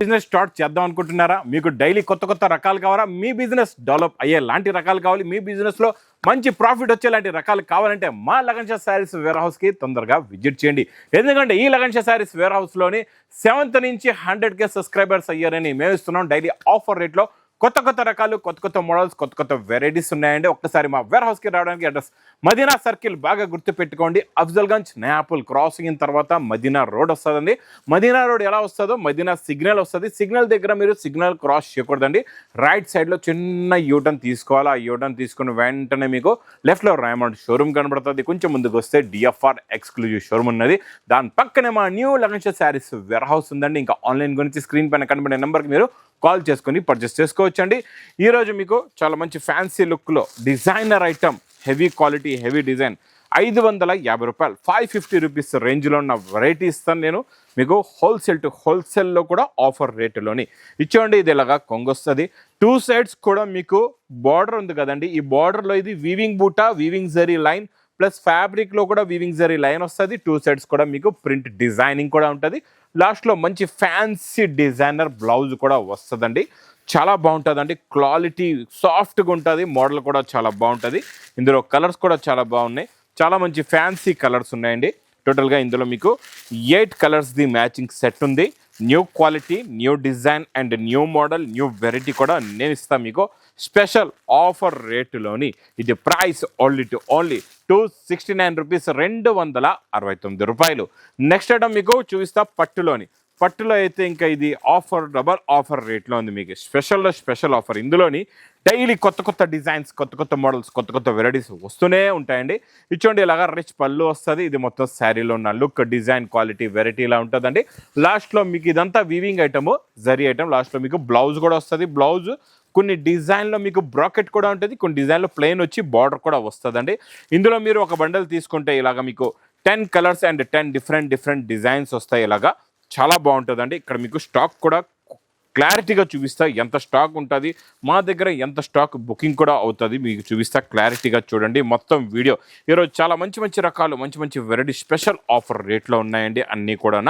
Business start చేద్దాం అనుకుంటున్నారా? మీకు డైలీ కొత్త రకాలు కావాలా? మీ బిజినెస్ డెవలప్ అయ్యేలాంటి రకాలు కావాలి, మీ బిజినెస్లో మంచి ప్రాఫిట్ వచ్చేలాంటి రకాలు కావాలంటే మా లగన్ షా శారీస్ వేర్ హౌస్కి తొందరగా విజిట్ చేయండి. ఎందుకంటే ఈ lagan Shah sarees wear హౌస్లోని 7th నుంచి 100K సబ్స్క్రైబర్స్ అయ్యారని మేము ఇస్తున్నాం. డైలీ ఆఫర్ రేట్లో కొత్త రకాలు, కొత్త మోడల్స్, కొత్త వెరైటీస్ ఉన్నాయండి. ఒక్కసారి మా వేర్ హౌస్కి రావడానికి అడ్రస్ మదీనా సర్కిల్ బాగా గుర్తుపెట్టుకోండి. అఫ్జల్గంజ్ నయాపుల్ క్రాసింగ్ తర్వాత మదీనా రోడ్ వస్తుందండి. మదీనా రోడ్ ఎలా వస్తుందో మదీనా సిగ్నల్ వస్తుంది. సిగ్నల్ దగ్గర మీరు సిగ్నల్ క్రాస్ చేయకూడదండి. రైట్ సైడ్లో చిన్న యూటర్న్ తీసుకోవాలి. ఆ యూటర్న్ తీసుకుని వెంటనే మీకు లెఫ్ట్లో రైమండ్ షోరూమ్ కనబడుతుంది. కొంచెం ముందుకు వస్తే డిఎఫ్ఆర్ ఎక్స్క్లూజివ్ షోరూమ్ ఉన్నది. దాని పక్కనే మా new Lagan Shah sarees warehouse ఉందండి. ఇంకా ఆన్లైన్ గురించి స్క్రీన్ పైన కనబడే నెంబర్కి మీరు కాల్ చేసుకొని పర్చేస్ చేసుకోవచ్చండి. ఈరోజు మీకు చాలా మంచి ఫ్యాన్సీ లుక్లో designer item, heavy quality, heavy design 550 రూపాయలు, 550 రూపీస్ రేంజ్లో ఉన్న వెరైటీ ఇస్తాను నేను మీకు. హోల్సేల్ టు హోల్సేల్లో కూడా ఆఫర్ రేటులోని ఇచ్చేయండి. ఇది ఇలాగా కొంగొస్తుంది. 2 సైడ్స్ కూడా మీకు బార్డర్ ఉంది కదండి. ఈ బార్డర్లో ఇది వీవింగ్ బూటా, వీవింగ్ జరీ లైన్ ప్లస్ ఫ్యాబ్రిక్లో కూడా వీవింగ్ జరీ లైన్ వస్తుంది. 2 సైడ్స్ కూడా మీకు ప్రింట్ డిజైనింగ్ కూడా ఉంటుంది. లాస్ట్లో మంచి ఫ్యాన్సీ డిజైనర్ బ్లౌజ్ కూడా వస్తుందండి. చాలా బాగుంటుందండి. క్వాలిటీ సాఫ్ట్గా ఉంటుంది. మోడల్ కూడా చాలా బాగుంటుంది. ఇందులో కలర్స్ కూడా చాలా బాగున్నాయి. చాలా మంచి ఫ్యాన్సీ కలర్స్ ఉన్నాయండి. టోటల్గా ఇందులో మీకు 8 కలర్స్ది మ్యాచింగ్ సెట్ ఉంది. New quality, new design and new model, new variety కూడా నేను ఇస్తాను మీకు స్పెషల్ ఆఫర్ రేటులోని. ఇది ప్రైస్ ఓన్లీ 269 రూపీస్, 269 రూపాయలు. నెక్స్ట్ ఐటమ్ మీకు చూపిస్తా పట్టులో అయితే ఇంకా ఇది ఆఫర్, డబల్ ఆఫర్ రేట్లో ఉంది మీకు. Special offer. ఇందులోని డైలీ కొత్త డిజైన్స్, కొత్త మోడల్స్, కొత్త వెరైటీస్ వస్తూనే ఉంటాయండి. ఇచ్చోండి ఇలాగా రిచ్ పళ్ళు వస్తుంది. ఇది మొత్తం శారీలో ఉన్న లుక్, డిజైన్, క్వాలిటీ, వెరైటీ ఇలా ఉంటుందండి. లాస్ట్లో మీకు ఇదంతా వీవింగ్ ఐటమ్, జరీ ఐటమ్. లాస్ట్లో మీకు బ్లౌజ్ కూడా వస్తుంది. బ్లౌజ్ కొన్ని డిజైన్లో మీకు బ్రాకెట్ కూడా ఉంటుంది, కొన్ని డిజైన్లో ప్లెయిన్ వచ్చి బార్డర్ కూడా వస్తుందండి. ఇందులో మీరు ఒక బండల్ తీసుకుంటే ఇలాగ మీకు 10 కలర్స్ అండ్ 10 డిఫరెంట్ డిజైన్స్ వస్తాయి. ఇలాగా చాలా బాగుంటుందండి. ఇక్కడ మీకు స్టాక్ కూడా క్లారిటీగా చూపిస్తా, ఎంత స్టాక్ ఉంటుంది మా దగ్గర, ఎంత స్టాక్ బుకింగ్ కూడా అవుతుంది మీకు చూపిస్తా. క్లారిటీగా చూడండి మొత్తం వీడియో. ఈరోజు చాలా మంచి రకాలు, మంచి వెరైటీ స్పెషల్ ఆఫర్ రేట్లో ఉన్నాయండి అన్నీ కూడా.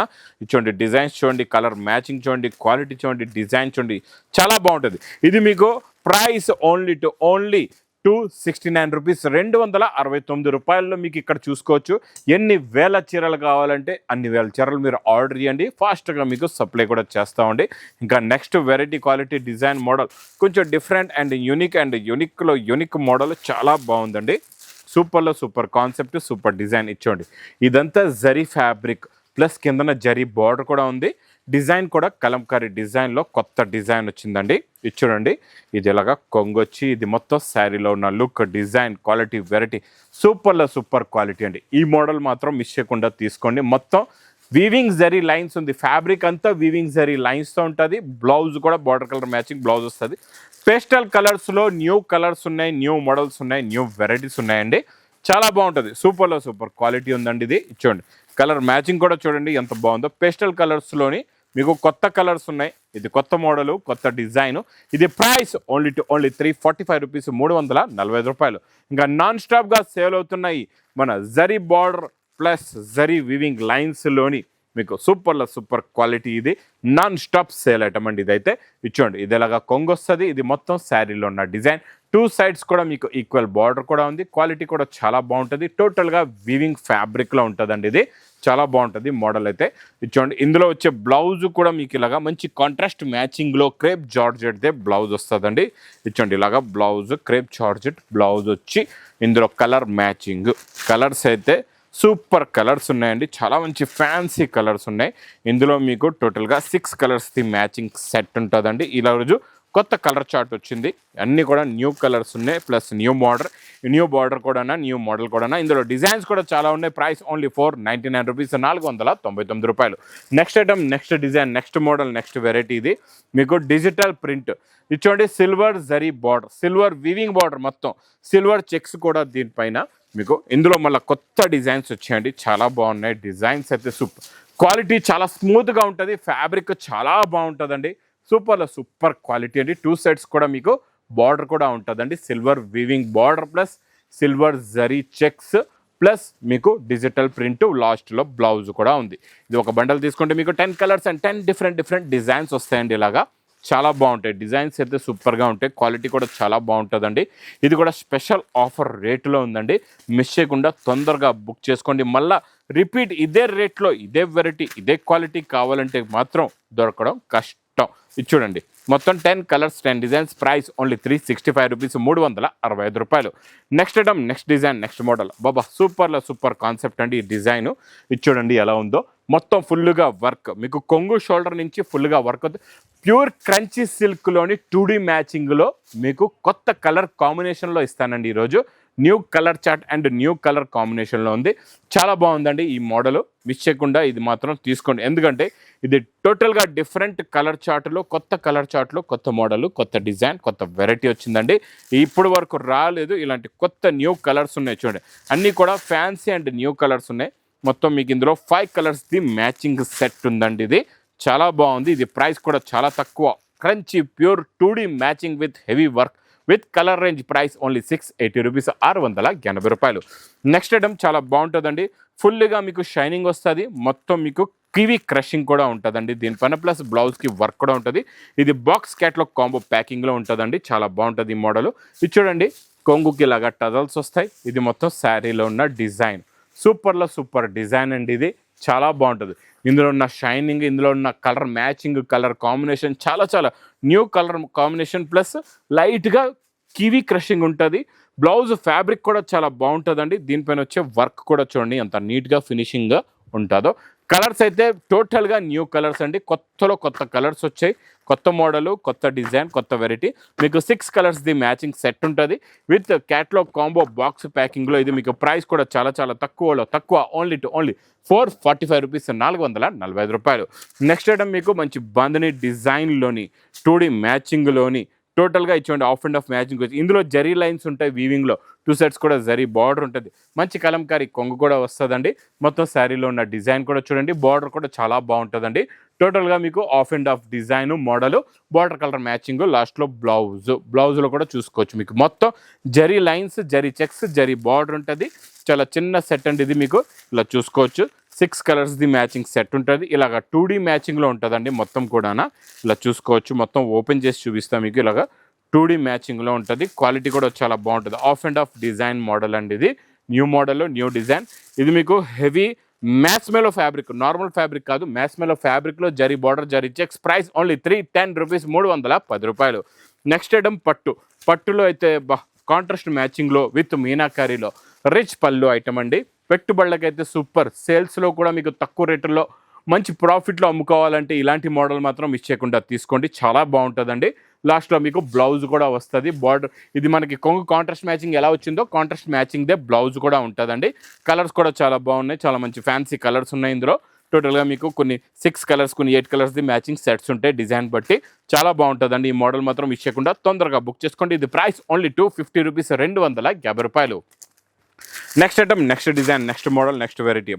చూడండి డిజైన్స్ చూడండి, కలర్ మ్యాచింగ్ చూడండి, క్వాలిటీ చూడండి, డిజైన్ చూడండి, చాలా బాగుంటుంది. ఇది మీకు ప్రైస్ ఓన్లీ 269 రూపీస్, 269 రూపాయల్లో మీకు ఇక్కడ చూసుకోవచ్చు. ఎన్ని వేల చీరలు కావాలంటే అన్ని వేల చీరలు మీరు ఆర్డర్ చేయండి. ఫాస్ట్గా మీకు సప్లై కూడా చేస్తామండి. ఇంకా next variety, quality, design, model కొంచెం డిఫరెంట్ అండ్ యూనిక్లో యూనిక్ మోడల్ చాలా బాగుందండి. Super concept, super design. ఇచ్చోండి ఇదంతా జరీ ఫ్యాబ్రిక్ ప్లస్ కిందన జరీ బార్డర్ కూడా ఉంది. డిజైన్ కూడా కలంకారీ డిజైన్లో కొత్త డిజైన్ వచ్చిందండి. ఇది చూడండి, ఇది ఇలాగా కొంగొచ్చి ఇది మొత్తం శారీలో ఉన్న look, design, quality, variety super quality అండి. ఈ మోడల్ మాత్రం మిస్ చేయకుండా తీసుకోండి. మొత్తం వీవింగ్ జరీ లైన్స్ ఉంది. ఫ్యాబ్రిక్ అంతా వీవింగ్ జరీ లైన్స్తో ఉంటుంది. బ్లౌజ్ కూడా బార్డర్ కలర్ మ్యాచింగ్ బ్లౌజ్ వస్తుంది. పేస్టల్ కలర్స్లో న్యూ కలర్స్ ఉన్నాయి, న్యూ మోడల్స్ ఉన్నాయి, న్యూ వెరైటీస్ ఉన్నాయండి. చాలా బాగుంటుంది. సూపర్ క్వాలిటీ ఉందండి. ఇది చూడండి, కలర్ మ్యాచింగ్ కూడా చూడండి ఎంత బాగుందో. పేస్టల్ కలర్స్లోని మీకు కొత్త కలర్స్ ఉన్నాయి. ఇది కొత్త మోడలు, కొత్త డిజైను. ఇది ప్రైస్ ఓన్లీ 345 రూపీస్, 345 రూపాయలు. ఇంకా నాన్ స్టాప్గా సేల్ అవుతున్నాయి మన zari border plus zari weaving లైన్స్లోని మీకు సూపర్ క్వాలిటీ. ఇది నాన్ స్టాప్ సేల్ ఐటమ్ అండి. ఇదైతే ఇచ్చోండి, ఇది ఇలాగా కొంగొస్తుంది. ఇది మొత్తం శారీలో ఉన్న డిజైన్. 2 సైడ్స్ కూడా మీకు ఈక్వల్ బార్డర్ కూడా ఉంది. క్వాలిటీ కూడా చాలా బాగుంటుంది. టోటల్గా వీవింగ్ ఫ్యాబ్రిక్లో ఉంటుందండి. ఇది చాలా బాగుంటుంది మోడల్ అయితే. ఇచ్చోండి ఇందులో వచ్చే బ్లౌజ్ కూడా మీకు ఇలాగా మంచి కాంట్రాస్ట్ మ్యాచింగ్లో క్రేప్ జార్జెట్దే బ్లౌజ్ వస్తుందండి. ఇచ్చోండి ఇలాగా బ్లౌజ్ క్రేప్ జార్జెట్ బ్లౌజ్ వచ్చి ఇందులో కలర్ మ్యాచింగ్. కలర్స్ అయితే సూపర్ కలర్స్ ఉన్నాయండి. చాలా మంచి ఫ్యాన్సీ కలర్స్ ఉన్నాయి. ఇందులో మీకు టోటల్గా 6 కలర్స్ది మ్యాచింగ్ సెట్ ఉంటుందండి. ఇలా రోజు కొత్త కలర్ చార్ట్ వచ్చింది. అన్నీ కూడా న్యూ కలర్స్ ఉన్నాయి ప్లస్ న్యూ బార్డర్ కూడా, న్యూ మోడల్ కూడా. ఇందులో డిజైన్స్ కూడా చాలా ఉన్నాయి. ప్రైస్ ఓన్లీ 499 రూపీస్, 499 రూపాయలు. Next item, next design, next model, next variety. ఇది మీకు డిజిటల్ ప్రింట్. ఇది చూడండి, silver zari border, silver weaving border, మొత్తం సిల్వర్ చెక్స్ కూడా దీనిపైన మీకు. ఇందులో మళ్ళీ కొత్త డిజైన్స్ వచ్చాయండి. చాలా బాగున్నాయి డిజైన్స్ అయితే. క్వాలిటీ చాలా స్మూత్గా ఉంటుంది. ఫ్యాబ్రిక్ చాలా బాగుంటుందండి. సూపర్ క్వాలిటీ అండి. 2 సైడ్స్ కూడా మీకు బార్డర్ కూడా ఉంటుందండి. Silver weaving border plus silver zari checks plus మీకు డిజిటల్ ప్రింట్ లాస్ట్లో బ్లౌజ్ కూడా ఉంది. ఇది ఒక బండల్ తీసుకుంటే మీకు 10 కలర్స్ అండ్ 10 డిఫరెంట్ డిజైన్స్ వస్తాయండి. ఇలాగా చాలా బాగుంటాయి, డిజైన్స్ అయితే సూపర్గా ఉంటాయి, క్వాలిటీ కూడా చాలా బాగుంటుందండి. ఇది కూడా స్పెషల్ ఆఫర్ రేట్లో ఉందండి, మిస్ చేయకుండా తొందరగా బుక్ చేసుకోండి. మళ్ళీ రిపీట్ ఇదే రేట్లో ఇదే వెరైటీ ఇదే క్వాలిటీ కావాలంటే మాత్రం దొరకడం కష్టం. ఇది చూడండి, మొత్తం 10 colours 10 designs, price only 365 rupees, 365 రూపాయలు. Next item, next design, next model. బాబా సూపర్ కాన్సెప్ట్ అండి ఈ డిజైన్. ఇది చూడండి ఎలా ఉందో, మొత్తం ఫుల్గా వర్క్, మీకు కొంగు షోల్డర్ నుంచి ఫుల్గా వర్క్. ప్యూర్ క్రంచీ సిల్క్లోని 2D మ్యాచింగ్లో మీకు కొత్త కలర్ కాంబినేషన్లో ఇస్తానండి ఈరోజు. New colour chart and new colour కాంబినేషన్లో ఉంది, చాలా బాగుందండి ఈ మోడల్. మిస్ చేయకుండా ఇది మాత్రం తీసుకోండి, ఎందుకంటే ఇది టోటల్గా డిఫరెంట్ కలర్ చార్ట్లో, కొత్త కలర్ చార్ట్లో కొత్త మోడల్, కొత్త డిజైన్, కొత్త వెరైటీ వచ్చిందండి. ఇప్పుడు వరకు రాలేదు ఇలాంటి కొత్త న్యూ కలర్స్ ఉన్నాయి చూడండి, అన్నీ కూడా ఫ్యాన్సీ అండ్ న్యూ కలర్స్ ఉన్నాయి. మొత్తం మీకు ఇందులో 5 కలర్స్ది మ్యాచింగ్ సెట్ ఉందండి. ఇది చాలా బాగుంది, ఇది ప్రైస్ కూడా చాలా తక్కువ. Crunchy pure 2D matching with heavy work with colour range, price only 680 rupees, 680 రూపాయలు. నెక్స్ట్ ఐటమ్ చాలా బాగుంటుందండి, ఫుల్గా మీకు షైనింగ్ వస్తుంది, మొత్తం మీకు కివీ క్రషింగ్ కూడా ఉంటుందండి దీనిపైన, ప్లస్ బ్లౌజ్కి వర్క్ కూడా ఉంటుంది. ఇది బాక్స్ క్యాట్లాగ్ కాంబో ప్యాకింగ్లో ఉంటుందండి, చాలా బాగుంటుంది ఈ మోడల్. ఇది చూడండి, కొంగుకి ఇలాగా టజల్స్ వస్తాయి. ఇది మొత్తం శారీలో ఉన్న డిజైన్, సూపర్ డిజైన్ అండి. ఇది చాలా బాగుంటుంది, ఇందులో ఉన్న షైనింగ్, ఇందులో ఉన్న కలర్ మ్యాచింగ్, కలర్ కాంబినేషన్ చాలా న్యూ కలర్ కాంబినేషన్, ప్లస్ లైట్గా కివీ క్రషింగ్ ఉంటుంది. బ్లౌజ్ ఫ్యాబ్రిక్ కూడా చాలా బాగుంటుందండి, దీనిపైన వచ్చే వర్క్ కూడా చూడండి ఎంత నీట్గా ఫినిషింగ్గా ఉంటుందో. కలర్స్ అయితే టోటల్గా న్యూ కలర్స్ అండి, కొత్త కలర్స్ వచ్చాయి, కొత్త మోడలు, కొత్త డిజైన్, కొత్త వెరైటీ. మీకు 6 కలర్స్ది మ్యాచింగ్ సెట్ ఉంటుంది విత్ క్యాట్లాగ్ కాంబో బాక్స్ ప్యాకింగ్లో. ఇది మీకు ప్రైస్ కూడా చాలా తక్కువ, ఓన్లీ 445 రూపీస్, 445 రూపాయలు. నెక్స్ట్ ఐటమ్ మీకు మంచి బాంధనీ డిజైన్లోని 2D మ్యాచింగ్లోని టోటల్గా ఇచ్చేయండి, ఆఫ్ అండ్ ఆఫ్ మ్యాచింగ్ వచ్చి ఇందులో జరీ లైన్స్ ఉంటాయి వీవింగ్లో, 2 సెట్స్ కూడా జరీ బార్డర్ ఉంటుంది, మంచి కలంకారీ కొంగు కూడా వస్తుందండి. మొత్తం శారీలో ఉన్న డిజైన్ కూడా చూడండి, బార్డర్ కూడా చాలా బాగుంటుందండి. టోటల్గా మీకు of and of design model, border colour matching, లాస్ట్లో బ్లౌజ్లో కూడా చూసుకోవచ్చు. మీకు మొత్తం zari lines, zari checks, zari border ఉంటుంది, చాలా చిన్న సెట్ అండి ఇది. మీకు ఇలా చూసుకోవచ్చు, 6 కలర్స్ది మ్యాచింగ్ సెట్ ఉంటుంది, ఇలాగ 2D మ్యాచింగ్లో ఉంటుందండి మొత్తం కూడా. ఇలా చూసుకోవచ్చు, మొత్తం ఓపెన్ చేసి చూపిస్తాం మీకు. ఇలాగ 2D మ్యాచింగ్లో ఉంటుంది, క్వాలిటీ కూడా చాలా బాగుంటుంది. Of and of design model అండి ఇది, న్యూ మోడల్, న్యూ డిజైన్. ఇది మీకు హెవీ మ్యాస్మెలో ఫ్యాబ్రిక్, నార్మల్ ఫ్యాబ్రిక్ కాదు, మ్యాస్మెలో ఫ్యాబ్రిక్లో zari border, zari checks, price only 310 rupees, 310 రూపాయలు. నెక్స్ట్ ఐటమ్ పట్టులో అయితే కాంట్రాస్ట్ మ్యాచింగ్లో విత్ మీనాకారీలో రిచ్ పళ్ళు ఐటమ్ అండి. పెట్టుబడులకైతే సూపర్, సేల్స్లో కూడా మీకు తక్కువ రేటుల్లో మంచి ప్రాఫిట్లో అమ్ముకోవాలంటే ఇలాంటి మోడల్ మాత్రం మిస్ చేయకుండా తీసుకోండి, చాలా బాగుంటుందండి. లాస్ట్లో మీకు బ్లౌజ్ కూడా వస్తుంది, బార్డర్. ఇది మనకి కొంగు కాంట్రాస్ట్ మ్యాచింగ్ ఎలా వచ్చిందో కాంట్రాస్ట్ మ్యాచింగ్దే బ్లౌజ్ కూడా ఉంటుందండి. కలర్స్ కూడా చాలా బాగున్నాయి, చాలా మంచి ఫ్యాన్సీ కలర్స్ ఉన్నాయి ఇందులో. టోటల్గా మీకు కొన్ని 6 కలర్స్, కొన్ని 8 కలర్స్ది మ్యాచింగ్ సెట్స్ ఉంటాయి డిజైన్ బట్టి, చాలా బాగుంటుందండి. ఈ మోడల్ మాత్రం మిస్ చేయకుండా తొందరగా బుక్ చేసుకోండి. ఇది ప్రైస్ ఓన్లీ 250 రూపీస్, 250 రూపాయలు. Next item, next design, next model, next variety.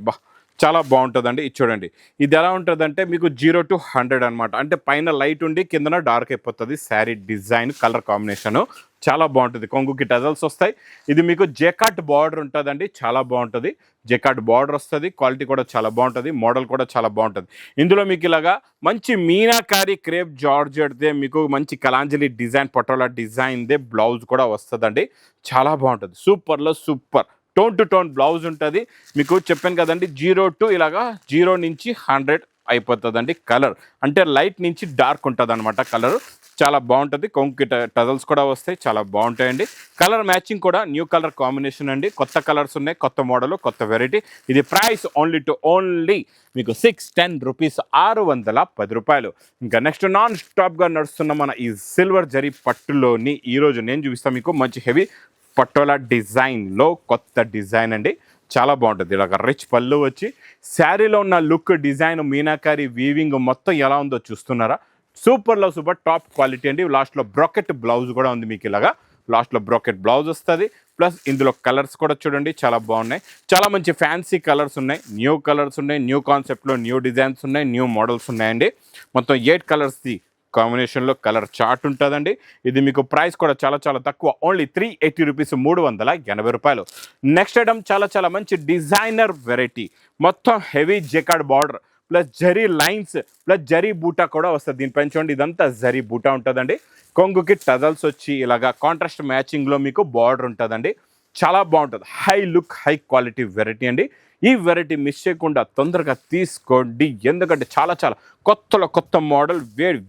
చాలా బాగుంటుందండి. ఇది చూడండి, ఇది ఎలా ఉంటుందంటే మీకు 0 to 100 అనమాట, అంటే పైన లైట్ ఉండి కిందన డార్క్ అయిపోతుంది. శారీ డిజైన్, కలర్ కాంబినేషను చాలా బాగుంటుంది, కొంగుకి టజల్స్ వస్తాయి. ఇది మీకు జెకాట్ బార్డర్ ఉంటుందండి, చాలా బాగుంటుంది. జెకాట్ బార్డర్ వస్తుంది, క్వాలిటీ కూడా చాలా బాగుంటుంది, మోడల్ కూడా చాలా బాగుంటుంది. ఇందులో మీకు ఇలాగా మంచి మీనాకారీ క్రేప్ జార్జెట్దే, మీకు మంచి కలాంజలి డిజైన్, పటోలా డిజైన్దే బ్లౌజ్ కూడా వస్తుందండి, చాలా బాగుంటుంది. Super tone to tone blouse ఉంటుంది. మీకు చెప్పాను కదండి, 0 to ఇలాగా 0 నుంచి 100 అయిపోతుందండి. కలర్ అంటే లైట్ నుంచి డార్క్ ఉంటుంది అనమాట కలర్, చాలా బాగుంటుంది. కొంకి టజల్స్ కూడా వస్తాయి, చాలా బాగుంటాయండి. కలర్ మ్యాచింగ్ కూడా న్యూ కలర్ కాంబినేషన్ అండి, కొత్త కలర్స్ ఉన్నాయి, కొత్త మోడల్, కొత్త వెరైటీ. ఇది ప్రైస్ ఓన్లీ మీకు 610 రూపీస్, 610 రూపాయలు. ఇంకా నెక్స్ట్ నాన్ స్టాప్గా నడుస్తున్న మన ఈ సిల్వర్ జరీ పట్టులోని ఈరోజు నేను చూపిస్తాను మీకు మంచి హెవీ పటోలా డిజైన్లో కొత్త డిజైన్ అండి, చాలా బాగుంటుంది. ఇలాగ రిచ్ పళ్ళు వచ్చి శారీలో ఉన్న లుక్, డిజైన్, మీనాకారీ వీవింగ్ మొత్తం ఎలా ఉందో చూస్తున్నారా? సూపర్ టాప్ క్వాలిటీ అండి. లాస్ట్లో బ్రాకెట్ బ్లౌజ్ కూడా ఉంది మీకు, ఇలాగా లాస్ట్లో బ్రాకెట్ బ్లౌజ్ వస్తుంది. ప్లస్ ఇందులో కలర్స్ కూడా చూడండి చాలా బాగున్నాయి, చాలా మంచి ఫ్యాన్సీ కలర్స్ ఉన్నాయి, న్యూ కాన్సెప్ట్లో న్యూ డిజైన్స్ ఉన్నాయి, న్యూ మోడల్స్ ఉన్నాయండి. మొత్తం 8 కలర్స్ది కాంబినేషన్లో కలర్ చార్ట్ ఉంటుందండి. ఇది మీకు ప్రైస్ కూడా చాలా చాలా తక్కువ, ఓన్లీ 380 రూపీస్, 380 రూపాయలు. నెక్స్ట్ ఐటమ్ చాలా చాలా మంచి డిజైనర్ వెరైటీ, మొత్తం heavy jacquard border plus zari lines plus zari బూటా కూడా వస్తుంది. దీనిపైన చూడండి, ఇదంతా జరీ బూటా ఉంటుందండి. కొంగుకి టజల్స్ వచ్చి ఇలాగా కాంట్రాస్ట్ మ్యాచింగ్లో మీకు బార్డర్ ఉంటుందండి. చాలా బాగుంటుంది, high look high quality variety అండి. ఈ వెరైటీ మిస్ చేయకుండా తొందరగా తీసుకోండి, ఎందుకంటే చాలా చాలా కొత్త మోడల్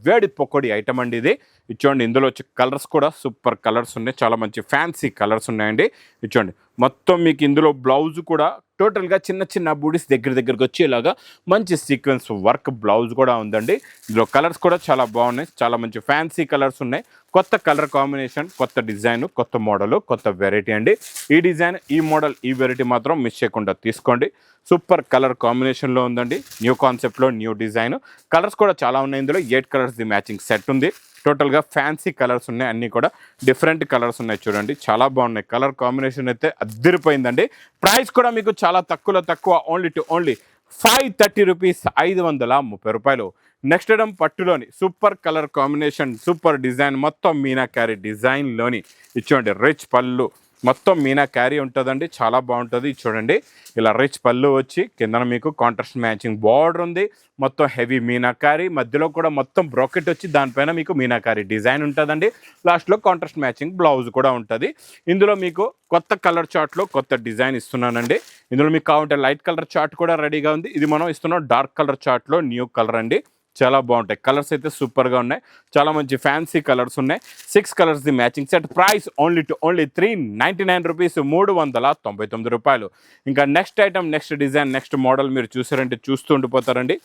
వేడి పకోడీ ఐటమ్ అండి ఇది. ఇచ్చోండి, ఇందులో వచ్చి కలర్స్ కూడా సూపర్ కలర్స్ ఉన్నాయి, చాలా మంచి ఫ్యాన్సీ కలర్స్ ఉన్నాయండి. ఇచ్చోండి, మొత్తం మీకు ఇందులో బ్లౌజ్ కూడా టోటల్గా చిన్న బూడీస్ దగ్గరికి వచ్చి ఇలాగా మంచి సీక్వెన్స్ వర్క్ బ్లౌజ్ కూడా ఉందండి. ఇందులో కలర్స్ కూడా చాలా బాగున్నాయి, చాలా మంచి ఫ్యాన్సీ కలర్స్ ఉన్నాయి. కొత్త కలర్ కాంబినేషన్, కొత్త డిజైన్, కొత్త మోడల్, కొత్త వెరైటీ అండి. ఈ డిజైన్, ఈ మోడల్, ఈ వెరైటీ మాత్రం మిస్ చేయకుండా తీసుకోండి. సూపర్ కలర్ కాంబినేషన్లో ఉందండి, న్యూ కాన్సెప్ట్లో న్యూ డిజైన్. కలర్స్ కూడా చాలా ఉన్నాయి, ఇందులో 8 కలర్స్ ది మ్యాచింగ్ సెట్ ఉంది. టోటల్గా ఫ్యాన్సీ కలర్స్ ఉన్నాయి, అన్నీ కూడా డిఫరెంట్ కలర్స్ ఉన్నాయి. చూడండి, చాలా బాగున్నాయి. కలర్ కాంబినేషన్ అయితే అద్దరిపోయిందండి. ప్రైస్ కూడా మీకు చాలా తక్కువ, ఓన్లీ 530 రూపీస్, 530 రూపాయలు. నెక్స్ట్ ఐటమ్ పట్టులోని super colour combination, super design, మొత్తం మీనాకారి డిజైన్లోని ఇచ్చోండి. రిచ్ పళ్ళు, మొత్తం మీనాకారి ఉంటుందండి, చాలా బాగుంటుంది. చూడండి, ఇలా రిచ్ పళ్ళు వచ్చి కిందన మీకు కాంట్రాస్ట్ మ్యాచింగ్ బార్డర్ ఉంది, మొత్తం హెవీ మీనాకారి, మధ్యలో కూడా మొత్తం బ్రాకెట్ వచ్చి దానిపైన మీకు మీనాకారి డిజైన్ ఉంటుందండి. లాస్ట్లో కాంట్రాస్ట్ మ్యాచింగ్ బ్లౌజ్ కూడా ఉంటుంది. ఇందులో మీకు కొత్త కలర్ చార్ట్లో కొత్త డిజైన్ ఇస్తున్నానండి. ఇందులో మీకు కావాలంటే లైట్ కలర్ చార్ట్ కూడా రెడీగా ఉంది. ఇది మనం ఇస్తున్నాం డార్క్ కలర్ చార్ట్లో న్యూ కలర్ అండి. చాలా బాగుంటాయి, కలర్స్ అయితే సూపర్గా ఉన్నాయి, చాలా మంచి ఫ్యాన్సీ కలర్స్ ఉన్నాయి. 6 colours the matching set. Price only 399 rupees, 399 రూపాయలు. ఇంకా next item, next design, next model మీరు చూసారంటే చూస్తూ ఉండిపోతారండి.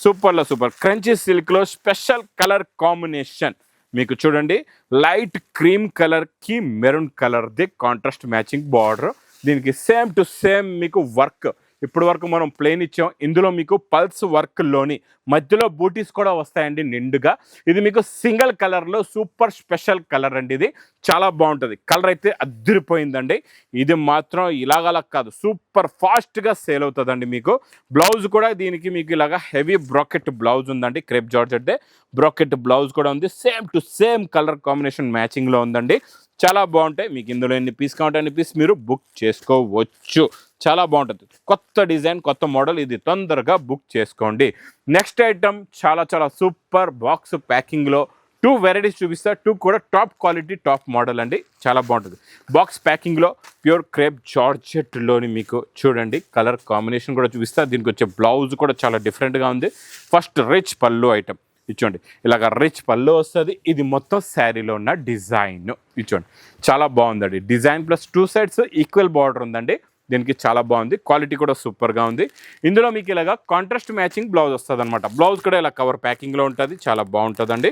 సూపర్ క్రంచీ సిల్క్లో స్పెషల్ కలర్ కాంబినేషన్ మీకు చూడండి. లైట్ క్రీమ్ కలర్కి మెరూన్ కలర్ది కాంట్రాస్ట్ మ్యాచింగ్ బార్డర్. దీనికి సేమ్ టు సేమ్ మీకు వర్క్, ఇప్పటి వరకు మనం ప్లెయిన్ ఇచ్చాం, ఇందులో మీకు పల్స్ వర్క్లోని మధ్యలో బూటీస్ కూడా వస్తాయండి నిండుగా. ఇది మీకు సింగిల్ కలర్లో సూపర్ స్పెషల్ కలర్ అండి. ఇది చాలా బాగుంటుంది, కలర్ అయితే అద్దరిపోయిందండి. ఇది మాత్రం ఇలాగలా కాదు, సూపర్ ఫాస్ట్గా సేల్ అవుతుందండి. మీకు బ్లౌజ్ కూడా దీనికి మీకు ఇలాగా హెవీ బ్రాకెట్ బ్లౌజ్ ఉందండి, క్రేప్ జార్జెట్ బ్రాకెట్ బ్లౌజ్ కూడా ఉంది. Same to same colour combination మ్యాచింగ్లో ఉందండి. చాలా బాగుంటాయి. మీకు ఇందులో ఎన్ని పీస్ కావాలంటే అన్ని పీస్ మీరు బుక్ చేసుకోవచ్చు. చాలా బాగుంటుంది, కొత్త డిజైన్, కొత్త మోడల్, ఇది తొందరగా బుక్ చేసుకోండి. నెక్స్ట్ ఐటమ్ చాలా చాలా సూపర్ బాక్స్ ప్యాకింగ్లో 2 వెరైటీస్ చూపిస్తా. 2 కూడా టాప్ క్వాలిటీ, టాప్ మోడల్ అండి, చాలా బాగుంటుంది. బాక్స్ ప్యాకింగ్లో ప్యూర్ క్రేప్ జార్జెట్లోని మీకు చూడండి కలర్ కాంబినేషన్ కూడా చూపిస్తా. దీనికి వచ్చే బ్లౌజ్ కూడా చాలా డిఫరెంట్గా ఉంది. ఫస్ట్ రిచ్ పళ్ళు ఐటమ్ ఇచ్చోండి, ఇలాగ రిచ్ పళ్ళు వస్తుంది. ఇది మొత్తం శారీలో ఉన్న డిజైన్ ఇచ్చోండి, చాలా బాగుందండి. Design plus 2 sides equal border ఉందండి. దీనికి చాలా బాగుంది, క్వాలిటీ కూడా సూపర్గా ఉంది. ఇందులో మీకు ఇలాగా కాంట్రాస్ట్ మ్యాచింగ్ బ్లౌజ్ వస్తుంది అనమాట. బ్లౌజ్ కూడా ఇలా కవర్ ప్యాకింగ్లో ఉంటుంది, చాలా బాగుంటుందండి.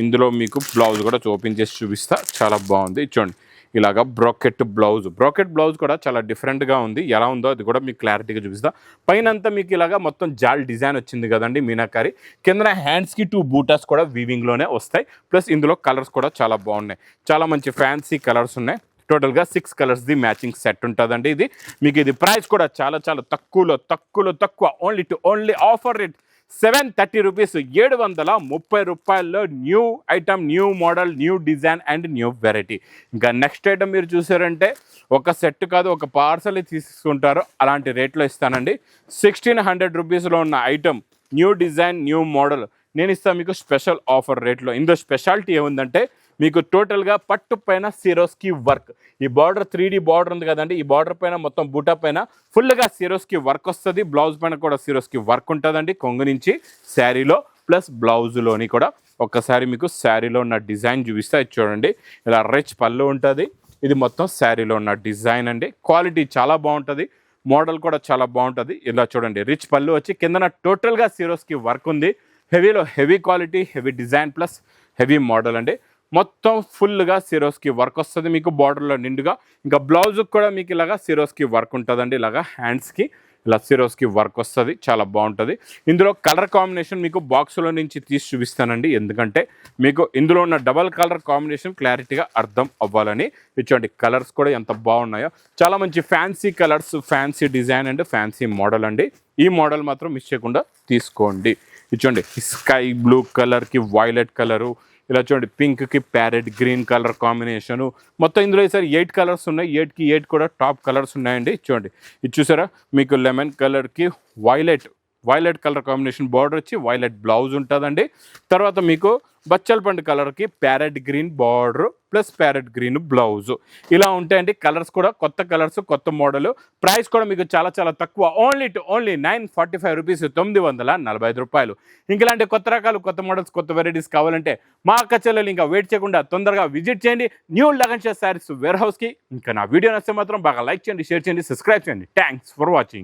ఇందులో మీకు బ్లౌజ్ కూడా ఓపెన్ చేసి చూపిస్తా, చాలా బాగుంది. చూడండి, ఇలాగా బ్రాకెట్ బ్లౌజ్ కూడా చాలా డిఫరెంట్గా ఉంది. ఎలా ఉందో అది కూడా మీకు క్లారిటీగా చూపిస్తా. పైన అంతా మీకు ఇలాగా మొత్తం జాల్ డిజైన్ వచ్చింది కదండి మీనాకారి. కింద హ్యాండ్స్కి 2 బూటాస్ కూడా వీవింగ్లోనే వస్తాయి. ప్లస్ ఇందులో కలర్స్ కూడా చాలా బాగున్నాయి, చాలా మంచి ఫ్యాన్సీ కలర్స్ ఉన్నాయి. టోటల్గా 6 కలర్స్ ది మ్యాచింగ్ సెట్ ఉంటుందండి. ఇది మీకు ఇది ప్రైస్ కూడా చాలా చాలా తక్కువ, ఓన్లీ ఆఫర్ రేట్ 730 రూపీస్, 730 రూపాయల్లో new item, new model, new design and new variety. ఇంకా నెక్స్ట్ ఐటమ్ మీరు చూసారంటే ఒక సెట్ కాదు, ఒక పార్సల్ తీసుకుంటారు, అలాంటి రేట్లో ఇస్తానండి. 1600 రూపీస్లో ఉన్న item, new design, new model నేను ఇస్తాను మీకు స్పెషల్ ఆఫర్ రేట్లో. ఇందులో స్పెషాలిటీ ఏముందంటే మీకు టోటల్గా పట్టు పైన సిరోస్కి వర్క్, ఈ బార్డర్ 3D బార్డర్ ఉంది కదండి, ఈ బార్డర్ పైన మొత్తం బూటా పైన ఫుల్గా సిరోస్కి వర్క్ వస్తుంది. బ్లౌజ్ పైన కూడా సిరోస్కి వర్క్ ఉంటుందండి, కొంగు నుంచి శారీలో ప్లస్ బ్లౌజ్లోని కూడా. ఒక్కసారి మీకు శారీలో ఉన్న డిజైన్ చూపిస్తే చూడండి, ఇలా రిచ్ పళ్ళు ఉంటుంది. ఇది మొత్తం శారీలో ఉన్న డిజైన్ అండి, క్వాలిటీ చాలా బాగుంటుంది, మోడల్ కూడా చాలా బాగుంటుంది. ఇలా చూడండి, రిచ్ పళ్ళు వచ్చి కిందన టోటల్గా సిరోస్కి వర్క్ ఉంది. హెవీలో heavy quality, heavy design plus heavy model అండి. మొత్తం ఫుల్గా సిరోస్కి వర్క్ వస్తుంది మీకు బార్డర్లో నిండుగా. ఇంకా బ్లౌజ్కి కూడా మీకు ఇలాగా సిరోస్కి వర్క్ ఉంటుందండి, ఇలాగా హ్యాండ్స్కి ఇలా సిరోస్కి వర్క్ వస్తుంది, చాలా బాగుంటుంది. ఇందులో కలర్ కాంబినేషన్ మీకు బాక్స్లో నుంచి తీసి చూపిస్తానండి, ఎందుకంటే మీకు ఇందులో ఉన్న డబల్ కలర్ కాంబినేషన్ క్లారిటీగా అర్థం అవ్వాలని. ఇచ్చోండి, కలర్స్ కూడా ఎంత బాగున్నాయో, చాలా మంచి fancy colours, fancy design and fancy model అండి. ఈ మోడల్ మాత్రం మిస్ చేయకుండా తీసుకోండి. చూడండి స్కై బ్లూ కలర్కి వైలెట్ కలరు, ఇలా చూడండి పింక్కి ప్యారెట్ గ్రీన్ కలర్ కాంబినేషను. మొత్తం ఇందులో ఈసారి 8 కలర్స్ ఉన్నాయి, 8కి 8 కూడా టాప్ కలర్స్ ఉన్నాయండి. చూడండి ఇది చూసారా, మీకు లెమన్ కలర్కి వైలెట్ కలర్ కాంబినేషన్ బార్డర్ వచ్చి వైలెట్ బ్లౌజ్ ఉంటుందండి. తర్వాత మీకు బచ్చల పండు కలర్కి parrot green border plus parrot green blouse ఇలా ఉంటాయండి. కలర్స్ కూడా కొత్త కలర్స్, కొత్త మోడల్. ప్రైస్ కూడా మీకు చాలా చాలా తక్కువ, ఓన్లీ 945 రూపీస్, 945 రూపాయలు. ఇంకలాంటి కొత్త రకాలు, కొత్త మోడల్స్, కొత్త వెరైటీస్ కావాలంటే మా అక్క చెల్లెలు ఇంకా వెయిట్ చేయకుండా తొందరగా విజిట్ చేయండి న్యూ లగన్ శారీస్ వేర్ హౌస్కి. ఇంకా నా వీడియో నచ్చితే మాత్రం బాగా లైక్ చేయండి, షేర్ చేయండి, సబ్స్క్రైబ్ చేయండి. Thanks for watching.